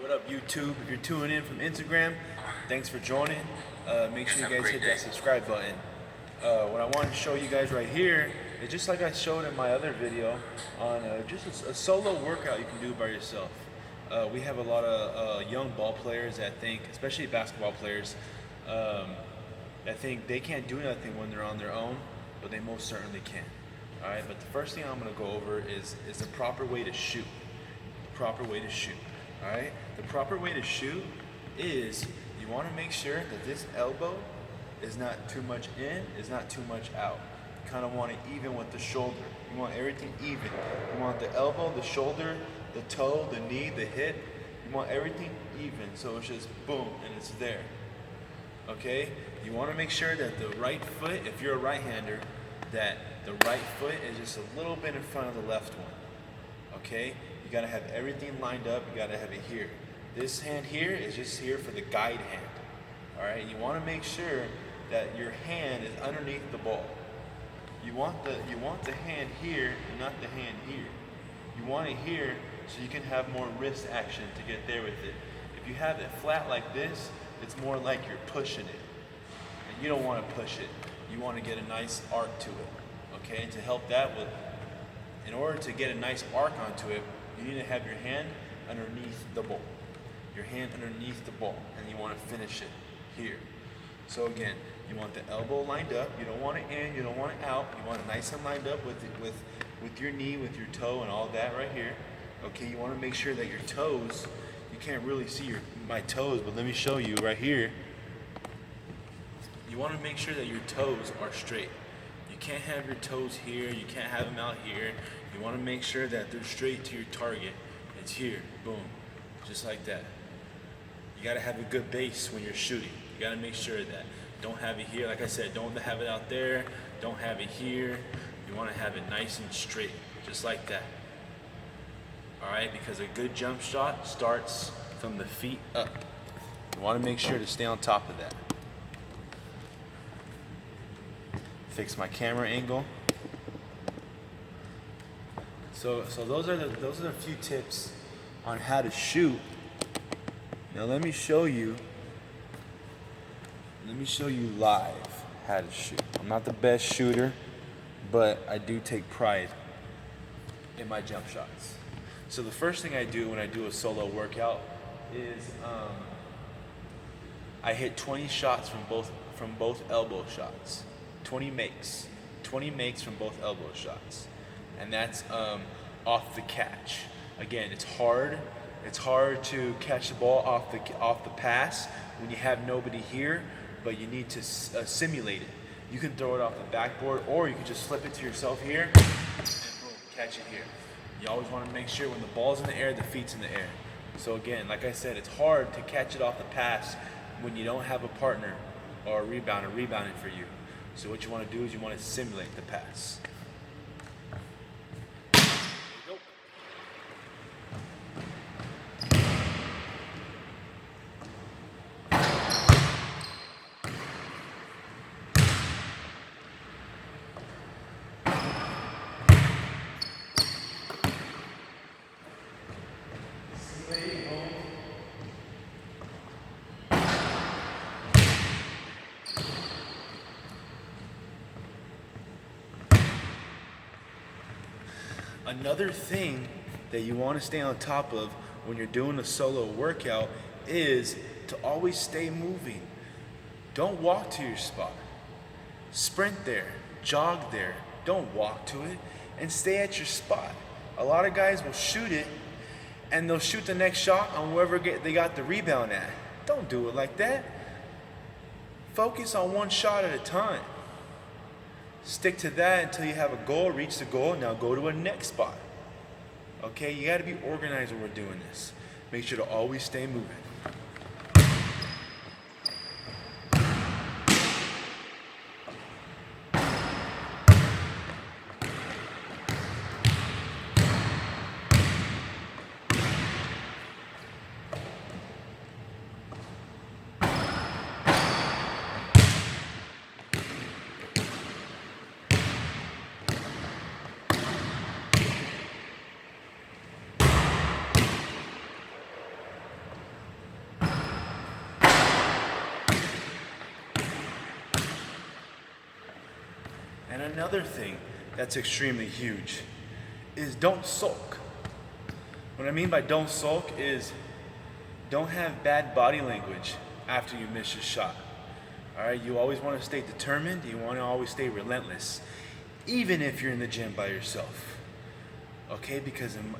What up, YouTube? If you're tuning in from Instagram, thanks for joining. Make sure you guys hit that subscribe button. What I want to show you guys right here is just like I showed in my other video on just a solo workout you can do by yourself. We have a lot of young ball players that think, especially basketball players, that think they can't do nothing when they're on their own, but they most certainly can. All right, but the first thing I'm going to go over is the proper way to shoot. Proper way to shoot. All right, the proper way to shoot is you want to make sure that this elbow is not too much in, is not too much out. You kind of want it even with the shoulder. You want everything even. You want the elbow, the shoulder, the toe, the knee, the hip. You want everything even, so it's just boom and it's there. Okay, you want to make sure that the right foot, if you're a right-hander, that the right foot is just a little bit in front of the left one. Okay, you got to have everything lined up. You got to have it here. This hand here is just here for the guide hand. All right, you want to make sure that your hand is underneath the ball. You want the hand here and not the hand here. You want it here so you can have more wrist action to get there with it. If you have it flat like this, it's more like you're pushing it. And you don't want to push it. You want to get a nice arc to it. Okay, to help that in order to get a nice arc onto it, you need to have your hand underneath the ball. Your hand underneath the ball, and you want to finish it here. So again, you want the elbow lined up. You don't want it in, you don't want it out. You want it nice and lined up with your knee, with your toe, and all that right here. Okay, you want to make sure that your toes, you can't really see my toes, but let me show you right here. You want to make sure that your toes are straight. You can't have your toes here, you can't have them out here. You want to make sure that they're straight to your target. It's here, boom, just like that. You got to have a good base when you're shooting. You got to make sure of that. Don't have it here, like I said, don't have it out there, don't have it here. You want to have it nice and straight, just like that. All right, because a good jump shot starts from the feet up. You want to make sure to stay on top of that. Fix my camera angle. So those are the few tips on how to shoot. Now let me show you live how to shoot. I'm not the best shooter, but I do take pride in my jump shots. So the first thing I do when I do a solo workout is I hit 20 shots from both elbow shots. 20 makes from both elbow shots, and that's off the catch. Again, it's hard to catch the ball off the pass when you have nobody here, but you need to simulate it. You can throw it off the backboard, or you can just flip it to yourself here and boom, catch it here. You always want to make sure when the ball's in the air, the feet's in the air. So again, like I said, it's hard to catch it off the pass when you don't have a partner or a rebounder rebounding for you. So what you want to do is you want to simulate the pass. There you go. Another thing that you want to stay on top of when you're doing a solo workout is to always stay moving. Don't walk to your spot. Sprint there, jog there. Don't walk to it, and stay at your spot. A lot of guys will shoot it, and they'll shoot the next shot on whoever they got the rebound at. Don't do it like that. Focus on one shot at a time. Stick to that until you have a goal, reach the goal, now go to a next spot. Okay, you gotta be organized when we're doing this. Make sure to always stay moving. And another thing that's extremely huge is don't sulk. What I mean by don't sulk is don't have bad body language after you miss your shot. All right, you always want to stay determined. You want to always stay relentless, even if you're in the gym by yourself. Okay, because in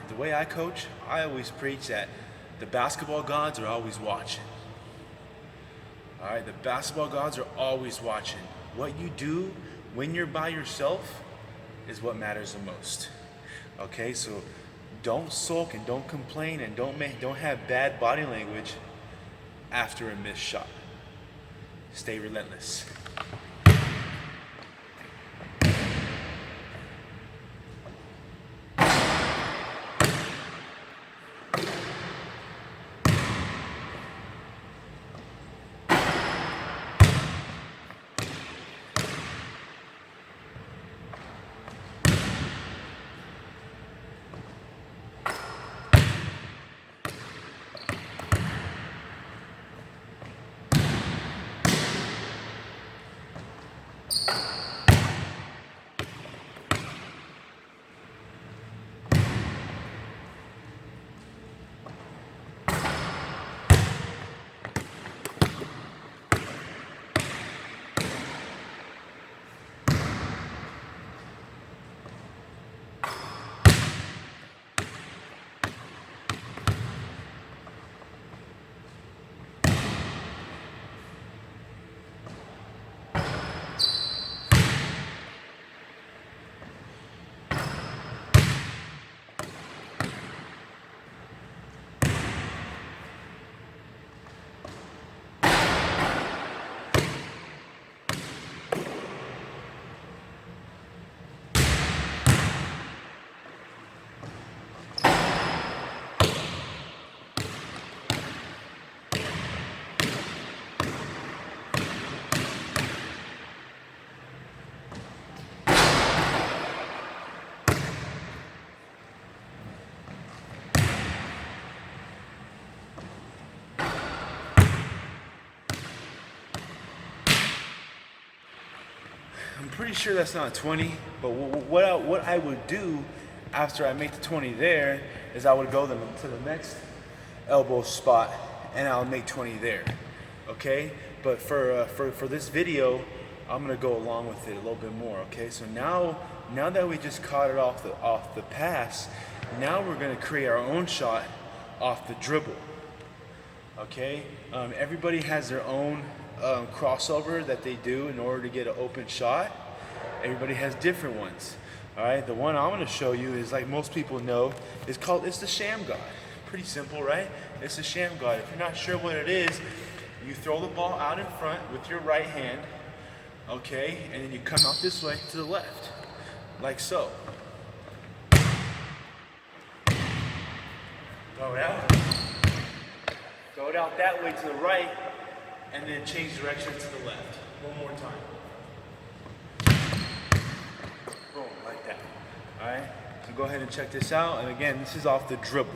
the way I coach, I always preach that the basketball gods are always watching. All right, the basketball gods are always watching. What you do when you're by yourself is what matters the most. Okay, so don't sulk and don't complain and don't have bad body language after a missed shot. Stay relentless. I'm pretty sure that's not 20, but what I would do after I make the 20 there is I would go to the next elbow spot and I'll make 20 there. Okay, but for this video, I'm gonna go along with it a little bit more. Okay, so now that we just caught it off the pass, now we're gonna create our own shot off the dribble. Okay, everybody has their own crossover that they do in order to get an open shot. Everybody has different ones. All right, the one I'm going to show you is, like most people know, it's the sham guard. Pretty simple, right? It's the sham guard. If you're not sure what it is, you throw the ball out in front with your right hand, okay, and then you come out this way to the left, like so. Throw it out. Throw it out that way to the right, and then change direction to the left. One more time. Boom, like that. All right, so go ahead and check this out. And again, this is off the dribble,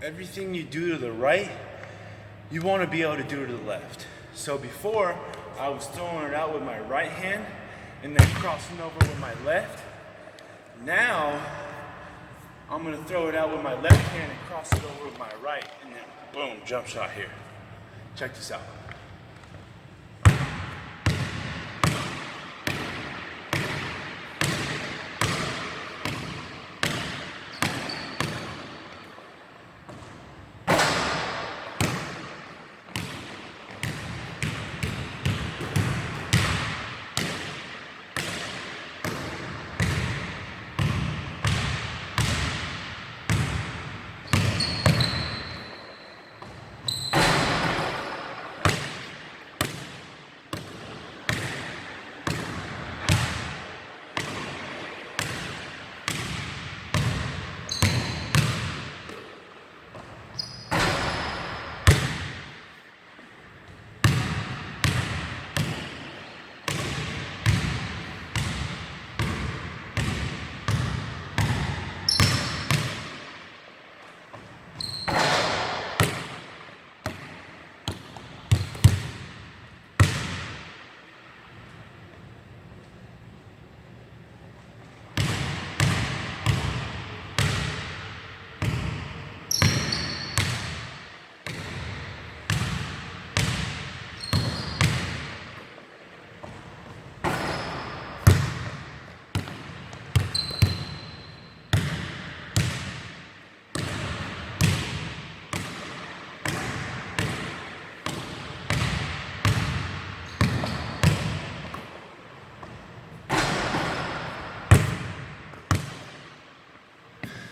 everything you do to the right, you want to be able to do to the left. So before, I was throwing it out with my right hand and then crossing over with my left. Now, I'm gonna throw it out with my left hand and cross it over with my right, and then boom, jump shot here. Check this out.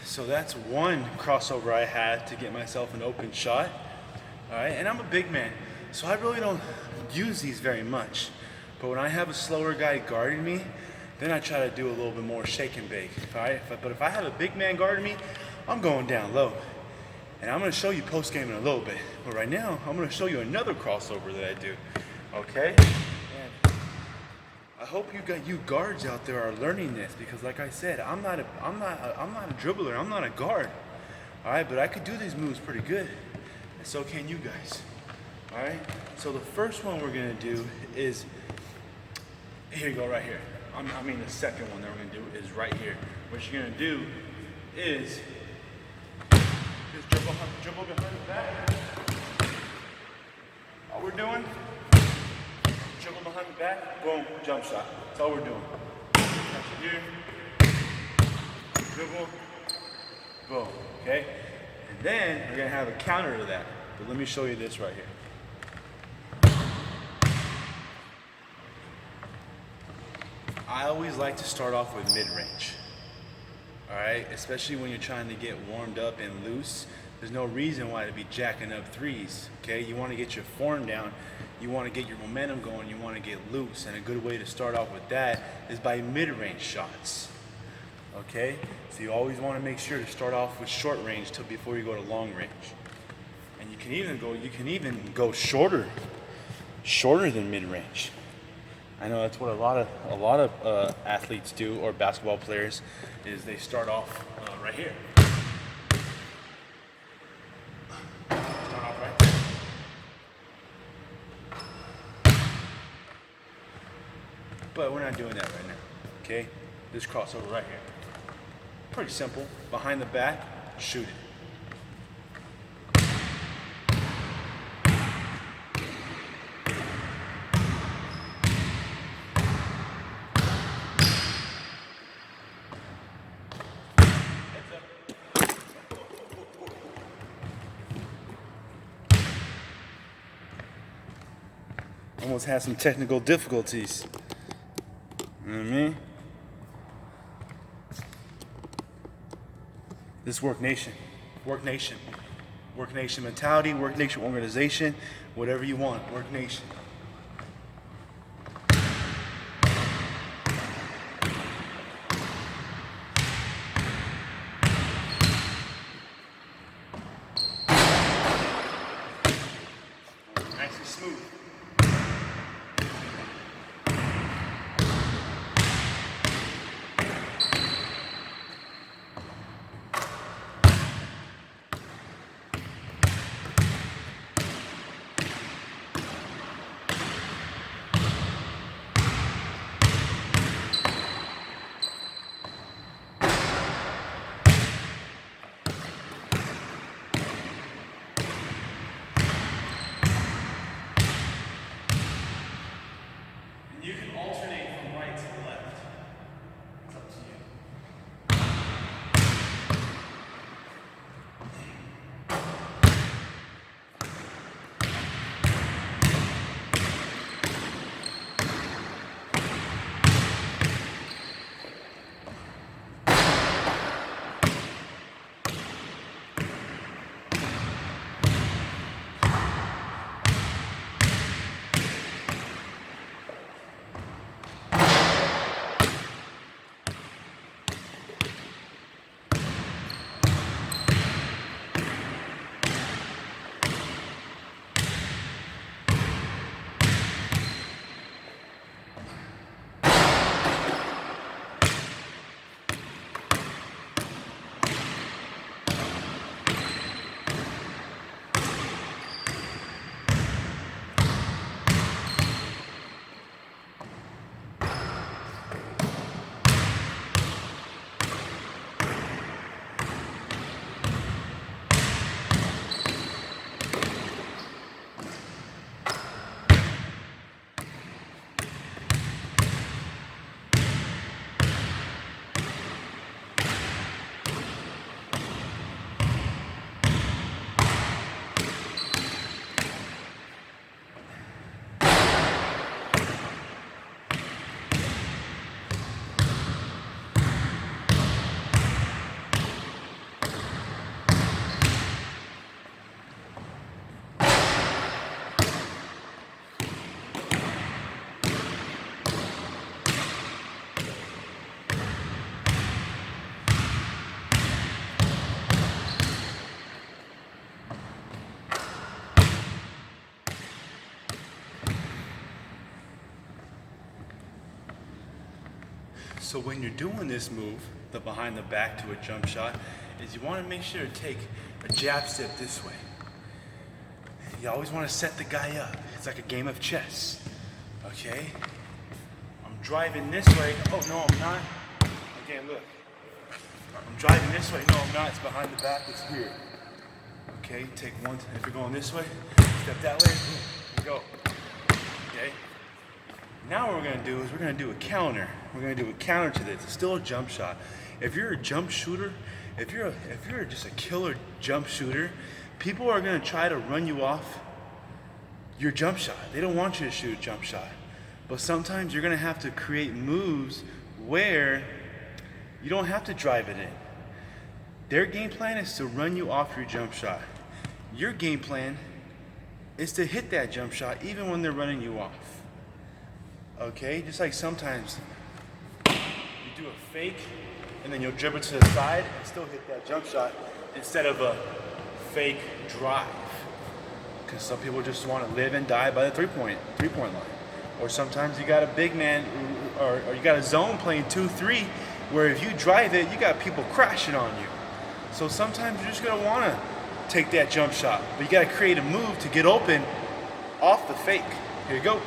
So that's one crossover I had to get myself an open shot. All right, and I'm a big man, so I really don't use these very much. But when I have a slower guy guarding me, then I try to do a little bit more shake and bake. All right, but if I have a big man guarding me, I'm going down low. And I'm gonna show you post game in a little bit. But right now, I'm gonna show you another crossover that I do. Okay? And I hope you guards out there are learning this, because like I said, I'm not a dribbler, I'm not a guard. All right, but I could do these moves pretty good, and so can you guys. All right, so the first one we're gonna do is, here you go, right here. I mean the second one that we're gonna do is right here. What you're gonna do is just dribble behind the back. All we're doing, dribble behind the back, boom, jump shot. That's all we're doing. Catch it here, dribble, boom, okay? And then we're gonna have a counter to that. But let me show you this right here. I always like to start off with mid-range. All right, especially when you're trying to get warmed up and loose. There's no reason why to be jacking up threes, okay? You want to get your form down, you want to get your momentum going, you want to get loose, and a good way to start off with that is by mid-range shots, okay? So you always want to make sure to start off with short range till before you go to long range. And you can even go shorter than mid-range. I know that's what a lot of athletes do, or basketball players, is they start off right here. Start off right there. But we're not doing that right now, okay? This crossover right here. Pretty simple. Behind the back, shoot it. Almost had some technical difficulties. You know what I mean? This is WorkNation. WorkNation. WorkNation mentality, WorkNation organization, whatever you want. WorkNation. Nice and smooth. So when you're doing this move, the behind the back to a jump shot, is you want to make sure to take a jab step this way. You always want to set the guy up. It's like a game of chess, okay? I'm driving this way. Oh, no, I'm not. Again, look. I'm driving this way. No, I'm not. It's behind the back. It's here. Okay, take one. If you're going this way, step that way. Boom, go. Okay? Now what we're going to do is we're going to do a counter. We're going to do a counter to this. It's still a jump shot. If you're a jump shooter, if you're just a killer jump shooter, people are going to try to run you off your jump shot. They don't want you to shoot a jump shot. But sometimes you're going to have to create moves where you don't have to drive it in. Their game plan is to run you off your jump shot. Your game plan is to hit that jump shot even when they're running you off. Okay? Just like sometimes you do a fake and then you'll dribble to the side and still hit that jump shot instead of a fake drive. Because some people just want to live and die by the three-point line. Or sometimes you got a big man or you got a zone playing 2-3 where if you drive it, you got people crashing on you. So sometimes you're just going to want to take that jump shot. But you got to create a move to get open off the fake. Here you go.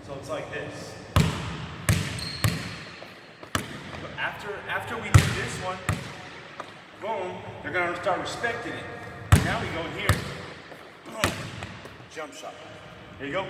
So it's like this. But after we do this one, boom, they're gonna start respecting it. Now we go here. Boom. Jump shot. Here you go.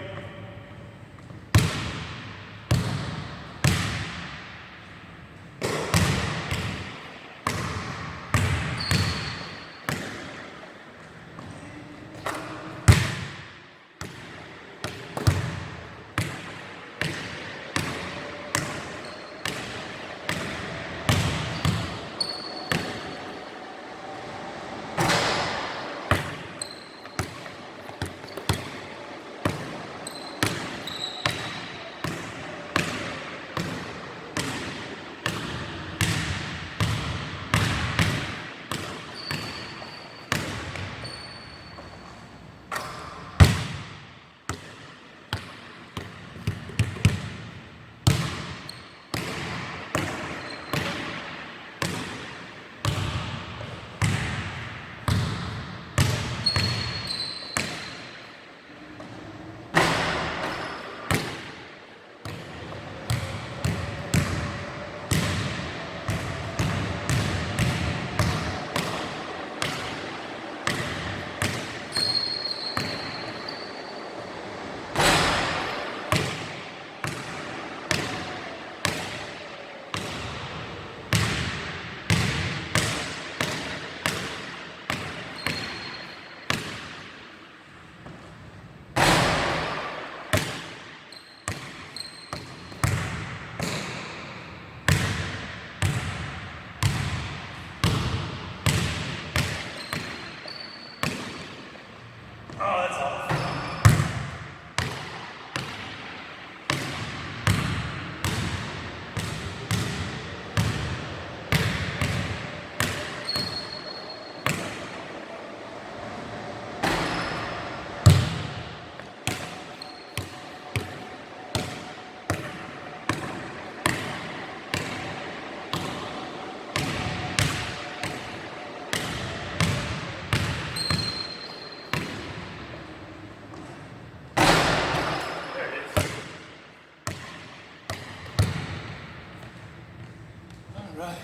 Right.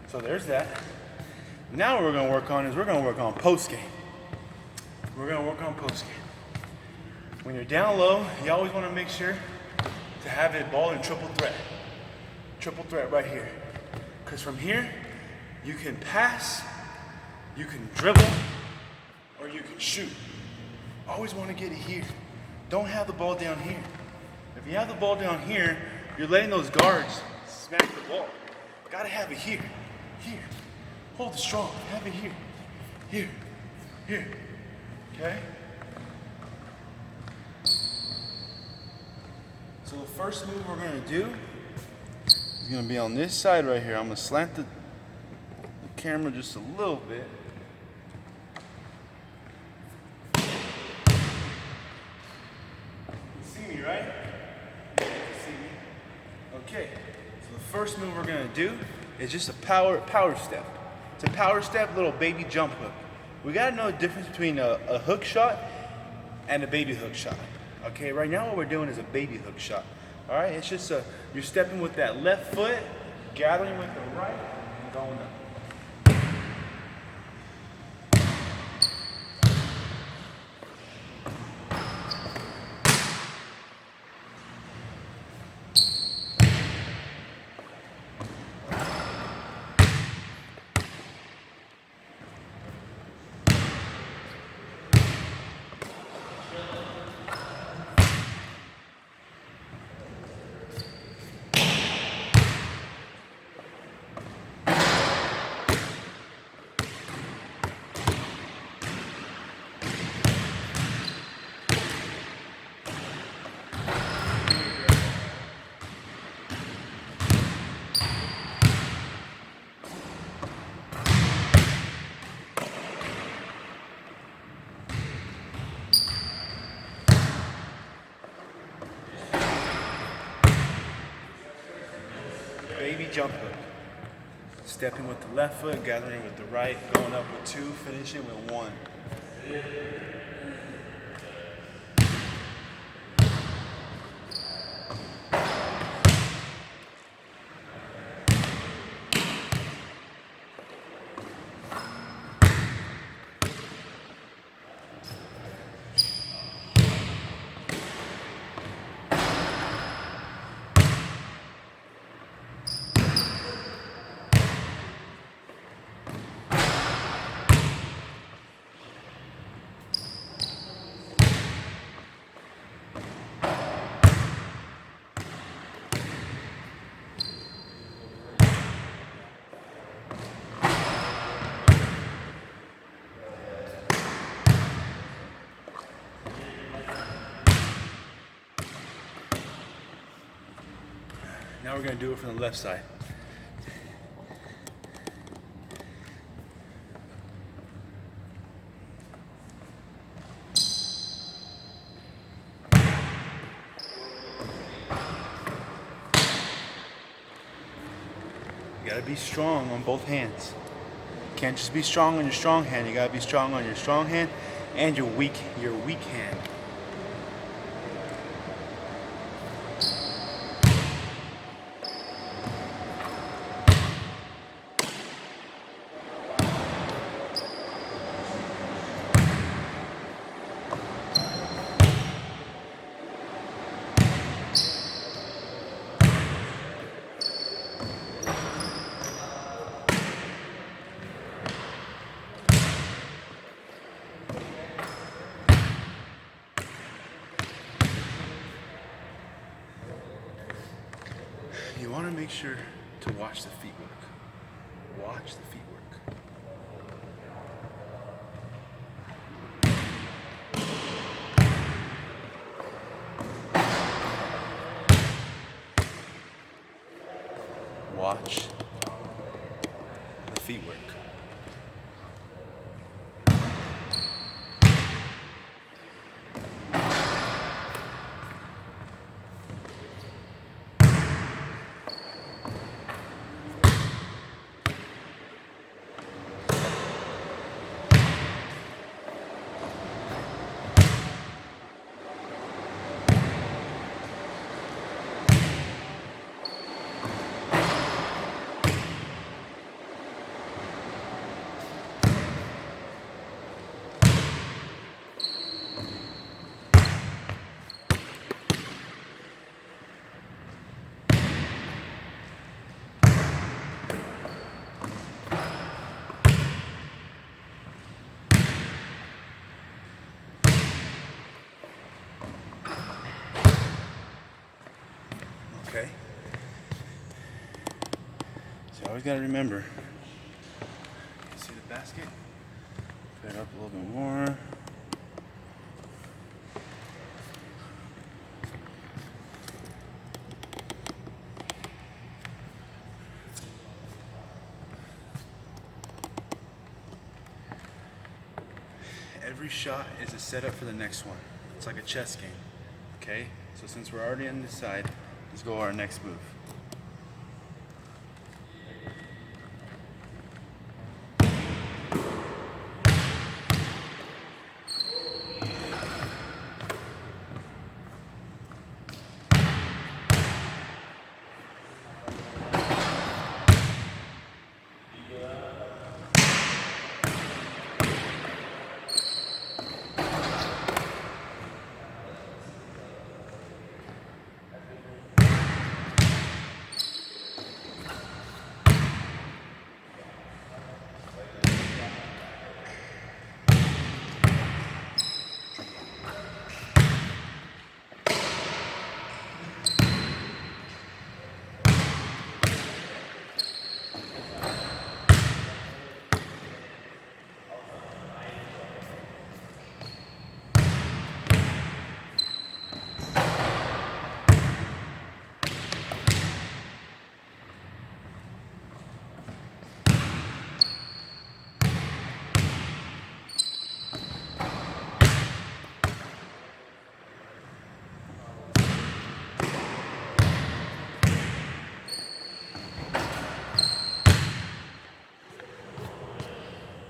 So there's that. Now what we're going to work on is we're going to work on post game. We're going to work on post game. When you're down low, you always want to make sure to have it ball in triple threat. Triple threat right here. Because from here, you can pass, you can dribble, or you can shoot. Always want to get it here. Don't have the ball down here. If you have the ball down here, you're letting those guards smack the ball. Gotta have it here, here. Hold it strong, have it here, here, here, okay? So the first move we're gonna do is gonna be on this side right here. I'm gonna slant the camera just a little bit. You see me, right? Yeah, you see me. Okay, so the first move we're gonna do is just a power step. It's a power step, little baby jump hook. We gotta know the difference between a hook shot and a baby hook shot. Okay, right now what we're doing is a baby hook shot. All right, it's just you're stepping with that left foot, gathering with the right, and going up. Baby jump hook. Stepping with the left foot, gathering with the right, going up with 2, finishing with 1. Now we're going to do it from the left side. You gotta be strong on both hands. You can't just be strong on your strong hand. You gotta be strong on your strong hand and your weak hand. You want to make sure to watch the feet work. Watch the feet work. Watch the feet work. Okay? So you always got to remember, you see the basket? Put it up a little bit more. every shot is a setup for the next one. It's like a chess game. Okay? So since we're already on this side, let's go our next move.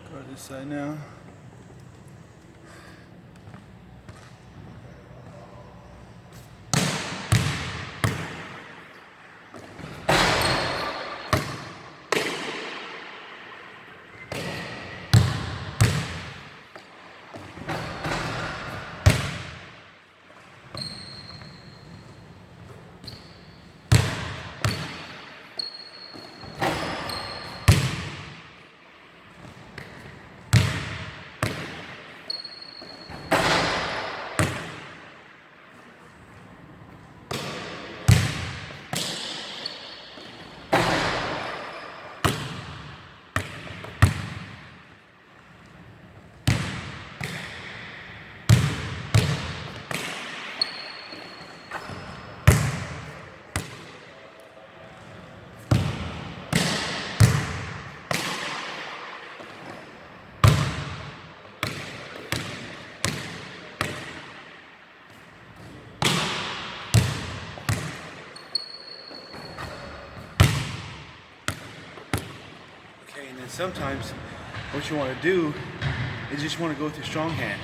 Go to this side now. Okay, and then sometimes what you want to do is just want to go with your strong hand.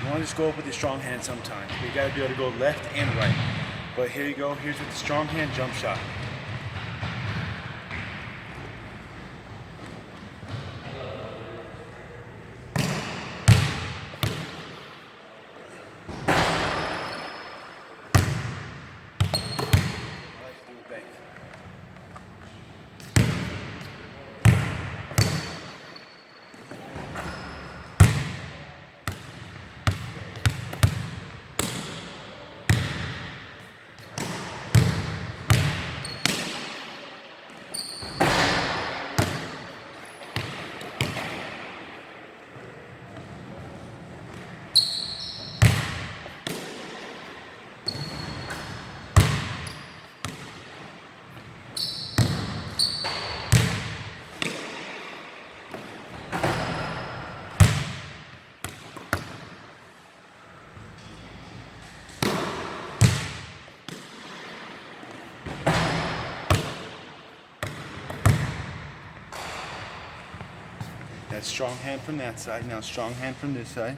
You want to just go up with your strong hand sometimes. But you got to be able to go left and right. But here you go. Here's with the strong hand jump shot. That's strong hand from that side. Now strong hand from this side.